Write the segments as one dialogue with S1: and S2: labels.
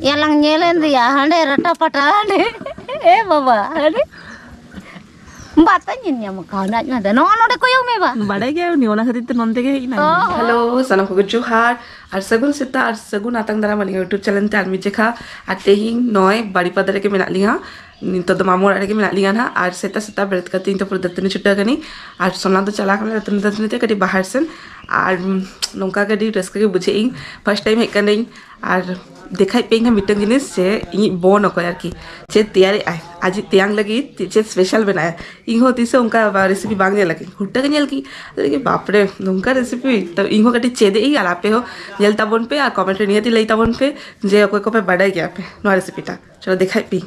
S1: Yalang nyelen dia hande rata pata hande. Baba hande. Batanya nya makana nya da no de koyong me ba.
S2: Badai gaya ni ona khatir te non tege ina.
S3: Hello सनम को जुहार और सगुन सेता और सगुन आतंग दारा मालिंग यूट्यूब चैनल ते आदमी जेखा आते ही नॉय बाड़ी पदरे के मेना लिहा नितो द मामोर आरे के मेना लिहा ना और सेता सेता बेरत का तीन तो पर दत्तनी छुट्टा गनी और सोना तो चला कर दत्तनी ते कटी बाहर से और नोंका कटी रस्क के बुझे इन फर्स्ट टाइम हेक कने और देखाई पे ना मिटन जिनिस से इ बोन को यार की चे तैयारी आए आज त्यांग लगी चे स्पेशल बनाया इन होती से उनका रेसिपी बांगने लगी हुट्टा के नेल की लेकिन बाप रे उनका रेसिपी तब इन हो कटी चेदे ही आला पे हो नेल तबन पे आ कमेंट नियति लई तबन पे जे कोई को पे बड़ाई गया पे नो रेसिपी ता चलो देखाई पी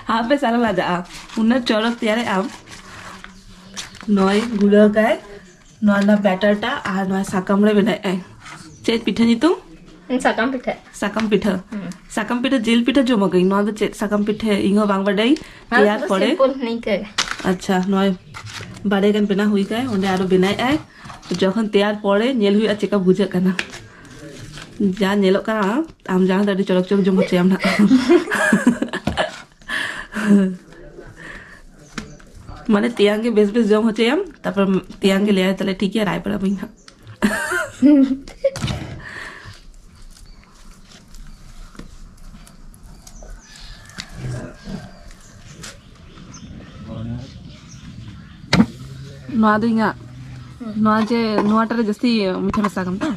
S2: हाँ पे सारा ला जा उन्ना चौरक तैयारी आम नॉय गुड़ा गाय नॉना बैटर टा आ नॉय साकम रे बनाए आए चेत पिठा नी तुम
S1: Sakam pita.
S2: साकम पिठा जेल पिठा जो मगई नॉ द चेत साकम पिठे इंगो बांग बडाई तैयार पड़े
S1: Simple ning ke.
S2: अच्छा नॉय बाड़े गन बेना हुई गए ओंडे आरो बनाए आए जखन तैयार पड़े नेल हुई चेका बुझे कना जा नेलो का आम जहां दाडी चलक चलक जम होचे आम ना माने तियांगे बेस बेस जम होचे आम तापर तियांगे ले आए तले ठीक है राय पड़ा बिना नोआ दो इंगा नोआ जे नोआ टारे जस्ती मीठा मसा कम तो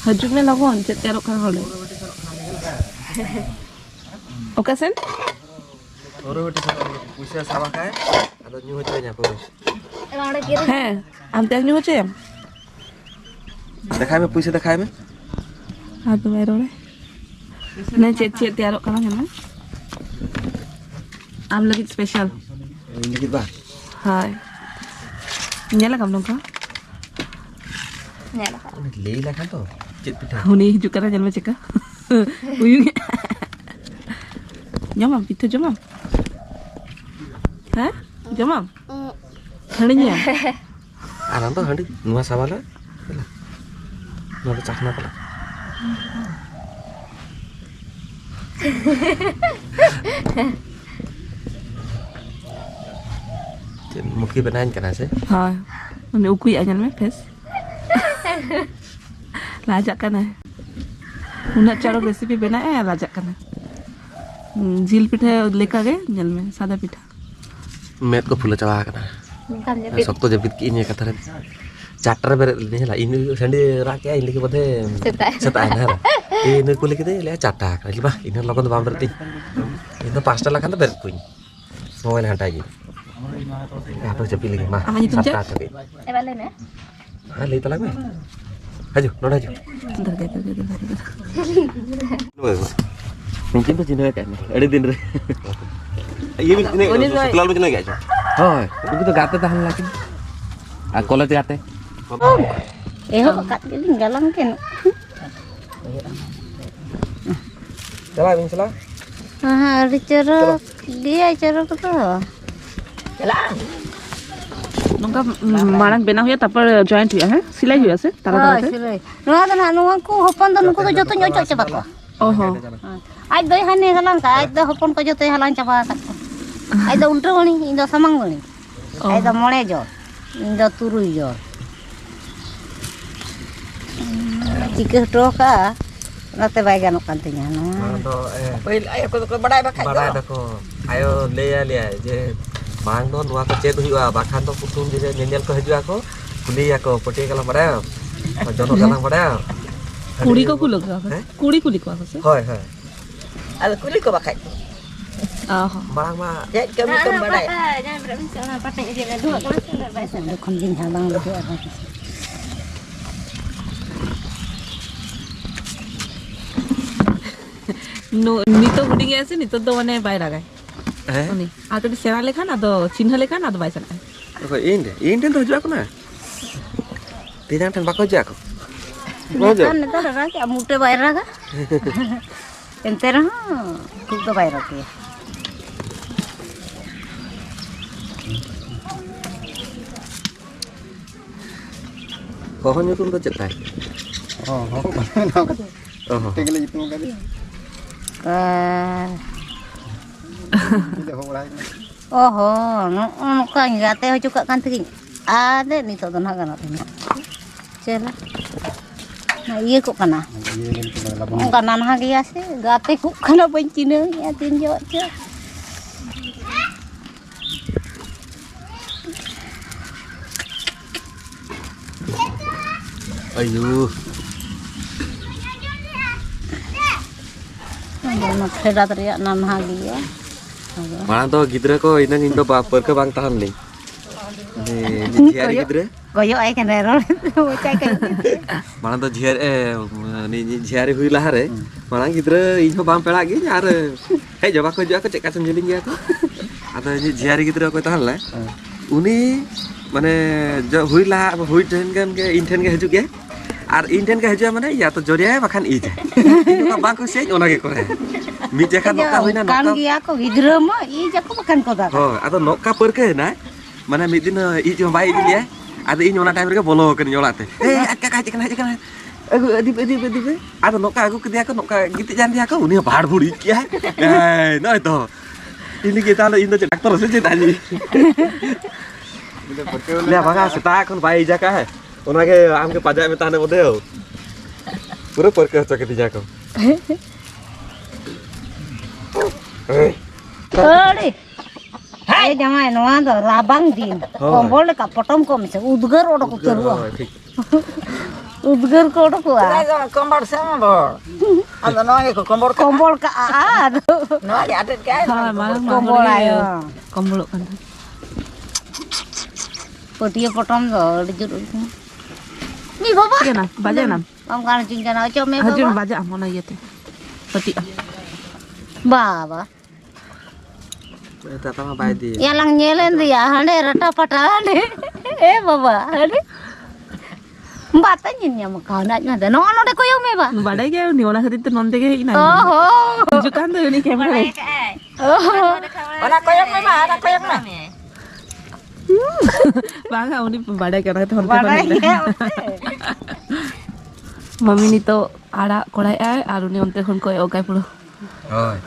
S2: हजुक में लगो अंचे तेरो कर होले ओके सेन
S4: ओरो बेटी पुइसा सावा खाए आदो न्यू होचे nya पुइस
S1: Ada kira.
S2: है आम त्याग नहीं होचे हम
S4: देखाय में पुइसा देखाय में
S2: हाँ तो मैं रोले नहीं चेत चेत तैयार करना है ना आम लगी स्पेशल
S4: इंगित बा
S2: हाँ nyala kam dong ka
S1: Nyala.
S4: ले ला तो चित पिठा
S2: huni hijuk kana jangan ceka uyung jamam itu jamam hah jamam haninya
S4: आराम तो हंडी नुआ सावाला नुआ तो चाखना पड़ा मुखी बनाइन करना से
S2: हाँ ini ukui aja nih pes lajak kana una cara resipi bena lajak kana झील पिठा लेका गए जल में सादा पिठा
S4: मेट को फुला चवा करना
S1: Bukan jadi.
S4: सब तो जब ini kata चाटर बेरे नहीं ला इन संडे राके इन लेके बदे सेता है ना इन को लेके दे ले चाटा कर बा इन लगन तो बाम बेरती इन तो पांचटा लखन तो बेर कुई मोबाइल हटा गई या तो जपी लगी मा
S2: Amanya tunjuk?
S1: Balik ya.
S4: हां ले तला में हजो नोड़ा हजो mungkin tuh cina kan ada din re iya ini selalu cina gak oh itu tuh gate tahan lagi aku lihat gate
S1: Kat giling galang kan.
S4: salah ini salah
S1: Ada cerok. Dia cerok tu.
S2: nungka marang bena huya tapar joint huya hai silai huya se tara tara se
S1: Silai. Nuah tu nak nuah ku hopon tu nuku tu joto nyocok cepat ko.
S2: oh ho
S1: Ai doi hane halang ka, ai do hopon ko joto halang cepat kat ko. Ai do untu ni, indo samang ni. Ai do mone jo. Indo turui jo. Jika tu ka, nanti baik ganok kantinya.
S4: तो ayo ko badai ko ayo le ya je bang do nuwa ko chet huwa bakhan to putum je nyel ko hajua ko kuli ya ko poti kala badai jono kalang badai
S2: kuri ko kulok kuri kuli ko se
S4: hoy hoy
S5: Al kulit ko bakit?
S2: ah
S4: barang ma
S5: Ya kami kembali.
S1: Jangan berapa misalnya patah dia dua kan sudah biasa. Dukun jin halang itu apa?
S2: no nito huding ase nito do mane bai lagai
S4: eh
S2: oni ato di sera lekhan ado chinha lekhan ado bai sana
S4: Oke, ini tuh juga aku nah. Tidak kan bakal jago. Mana?
S1: Kan ntar raga mute bayar raga. Enter खूब तो bayar raga.
S4: Kau nyusun tuh cetai.
S6: Oh, mana?
S4: Oh.
S6: Tinggal itu kan. Tidak mau lagi.
S1: Oh, no kan gate ho juga kan ting. Ada nih tuh nah kan ini. Cela. Nah iya kok kana.
S6: Iya kan kita labang.
S1: Kana nah dia sih gate kok kana bencina ya tinjo aja.
S4: Ayo.
S1: Nah, kheda teriak nah dia.
S4: Malah tuh gidra kok ini nindo baper ke bang tahan nih. Nih, jari gidra.
S1: Koyo ai kan error. Cai kan.
S4: Malah tuh nih jari hui lah re. Malah gidra ini bang pelak gini nyare. Hei coba aku cek kasem jeling ya aku. Atau jari gidra aku tahan lah. Uni mana जो हुई ला हुई train kan ke inten ke hijuk ya. Ar inten ke hijuk mana ya to joria makan ije. Itu ka bangku sei ona ke kore. Mi jekan nokka huina
S1: Kan
S4: nokka.
S1: dia ko gidra mah i jako makan ko da.
S4: Oh, atau nokka per ke na. Mana midin ije bai dia ya. Ada ini ona time ke bolo ke nyolate. Akak aja. Aku adip. Ada nokka aku ke dia ke nokka gitu jan dia ke uni bahar buri ya. Nah itu. Ini kita lo indo dokter saja tadi. Lihat bangga setak kan bayi jaga. Ona ke am ke pajak minta ane model. Pura perke cok ke jaga.
S1: Ori. Hai jangan noa do labang din. Kombol ka potom ko mise udgar odo ko terua. Udgar ko odo ko a.
S5: Kompor sama bor. Ada noe ko kompor ka.
S1: Kombol ka a.
S5: Noe ada kan.
S2: हाँ मालूम
S1: Kombol ayo.
S2: कम्बल kan
S1: Potia potom do dijur. Ni baba.
S2: ठीक है ना बाजे ना
S1: Am kan cincin aja me
S2: Hazur
S1: baba.
S2: बाजे हम ना ये थे पति
S1: Baba.
S4: Tata mah bayi dia.
S1: Ya lang nyelen dia hande rata pata hande. Baba hande. Mbata nyinya maka na nya da no no de ko yo me ba.
S2: बाड़े गया नहीं होना खरीद तो नंदे के ना
S1: Oh.
S2: जुकान तो नहीं camera
S1: Oh.
S5: Ona koyok me ma, ana koyok me.
S2: बांगा उन्हीं बाड़े क्या रहते होते
S1: Baba
S2: बने
S1: ya.
S2: मम्मी ने तो आड़ा कोड़ाई आए और उन्हें उनते खुन को ओके पुरो
S4: Oi.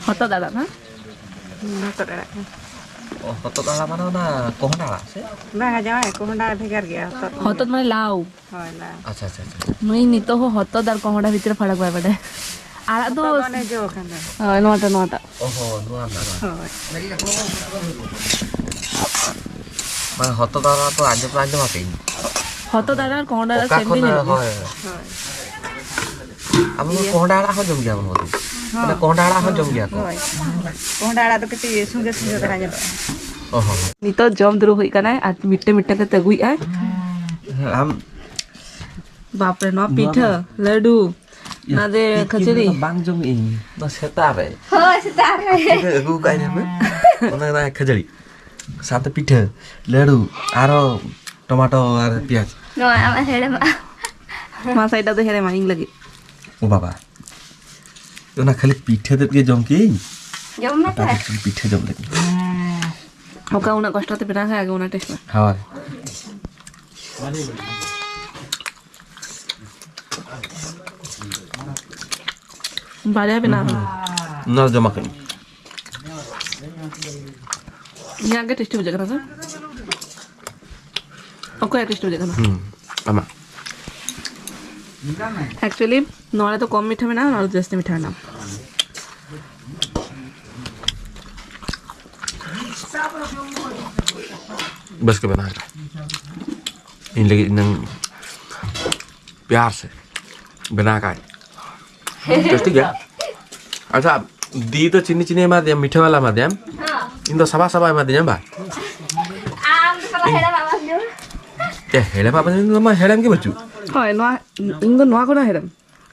S2: होता दादा ना
S4: Oh, foto dalam mana na? Kohon ala sih?
S5: Bang aja ko honda bhegar gaya.
S2: होता तो मैंने लाओ
S5: Hoy la.
S4: Acha.
S2: मैं नहीं तो हो होता दार कोहड़ा भीतर फड़क बाय बड़े आड़ा तो
S5: One jo kan.
S2: हाँ NOTA
S4: Oh, nuan na.
S5: Hoy.
S4: Mana foto dalam tu anjam apa ini?
S2: होता दार कोहड़ा
S4: Oka
S2: सेम भी
S4: kon
S2: नहीं
S4: hoy. Amo kohon ala ho jom gya mon. Mana kohon ala ho jom gya ko.
S5: Hoy. Honda ala to kiti sunge dekha jaba.
S4: Oh.
S2: नहीं तो जम दुरु हुई करना है आज मिट्टे मिट्टे के तगुई आए
S4: Am
S2: बाप रे ना पीठा लड्डू ना दे खिचड़ी
S4: bang jom ini. No setare. Oh, setare. Aku kayaknya mah. Ona na khajari. Satu pita, ladu, aro tomato ar piaz.
S1: No, ama hede ma.
S2: मां साइड तो हेरे माइंग लगी
S4: Oh baba. Ona khali pita det ke jom ki.
S1: Jom na ta.
S4: Pita jom lagi.
S2: ओका उना कष्ट ते बिना खाए उना test में
S4: Hawar.
S2: बाजा बिना
S4: No jom makan.
S2: यहाँ के टेस्ट हो जाएगा ना ओका टेस्ट हो जाएगा ना
S4: Ama.
S2: एक्चुअली नॉले तो कम मीठा में ना नॉले जस्ट मीठा में ना
S4: बस के बना इन लगी नंग प्यार से बना का टेस्टी क्या अच्छा दी तो चीनी माध्यम मीठा वाला माध्यम इन तो सभा माध्यम बा क्या हेड़े पापा ने तो मैं हेड़े के बच्चू
S2: हाँ नॉ इनको नॉ को ना हेरम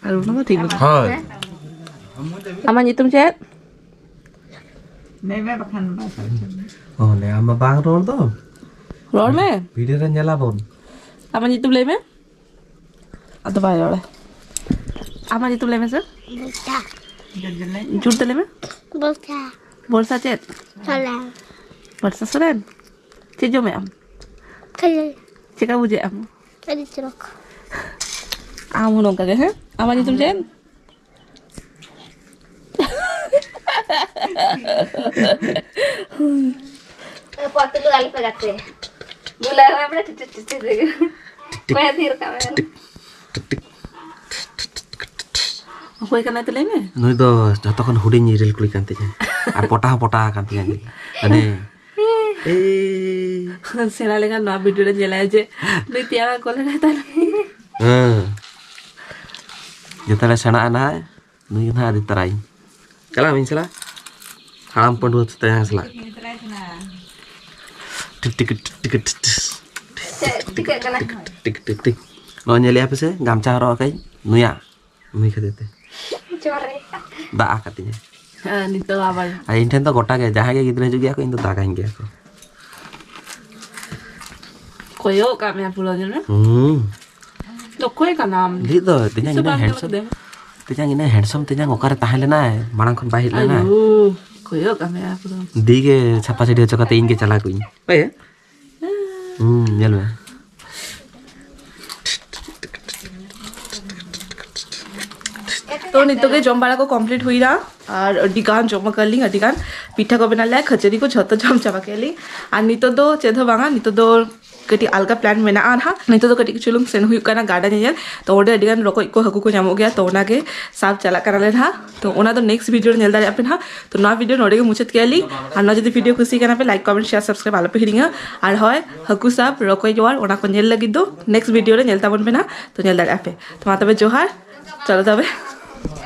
S2: और उन्होंने ठीक है
S4: हाँ
S2: अम्मा ये तुम चेत
S5: Meme bakan bahasa.
S4: Oh, le ama bang rol to.
S2: Rol me.
S4: Video ren nyala bon.
S2: Ama nyutum le me. Atau bay rol. Ama nyutum le me sir. Jut le me. Bolsa cet. Bolsa soren. Cejo me am. Cika buje am. Amu nongka ke he? Ama nyutum cet.
S1: Waktu lu kali pegate. Gula apa cuci deh. Mana tir kamera.
S2: Aku ikan itu le me.
S4: Nui do joto kan huding nyiril kuli kan tinya. Ar pota kan tinya. Ane.
S2: Sena le kan no video le jela je. Nui tiara kole na ta.
S4: Jota le sana ana. Nui kan ada terai. Kala min sala. Haram pun dua setengah sala. Tik. Mau nyeli apa sih? Gamca ro kai. Nuya. Nui kate. Da katanya.
S2: Nito abar.
S4: Ain ten to gota ge jaha ge gidra jugi aku indo dagain ge aku.
S2: Koyo kami pulau je na. To koy ka nam.
S4: Gitu, tinya ini handsome. Tinya ini handsome tinya ngokar tahan lena. Marang kon bahit lena.
S2: Koyo kami pulau.
S4: Dige छापा से चका तीन के चला कोई भाई चल
S3: तो नितो के जम बाड़ा को कंप्लीट हुई रहा और अडिगान जमा कर ली अडिगान पिठा को बना लिया खचरी को झतो जम चाबा के ली और नितो दो चेधो बांगा नितो दो कटी अलगा प्लान में ना नितो दो कटी चुलुंग सेन हुई करना गार्डन ये तो ओडे अडिगान रोको को हकु को नामो गया तो ओना के साफ चला करले था तो ओना तो नेक्स्ट वीडियो नेल दारे अपन हा तो नवा वीडियो नोडे के मुचत के ली और ना जदी वीडियो खुशी करना पे लाइक कमेंट शेयर सब्सक्राइब आलो पे हिरिंगा और होय हकु साफ रोको जोर ओना को नेल लगी दो नेक्स्ट वीडियो रे नेल ताबन पे ना तो नेल दारे पे तो माता पे जोहार चलो तबे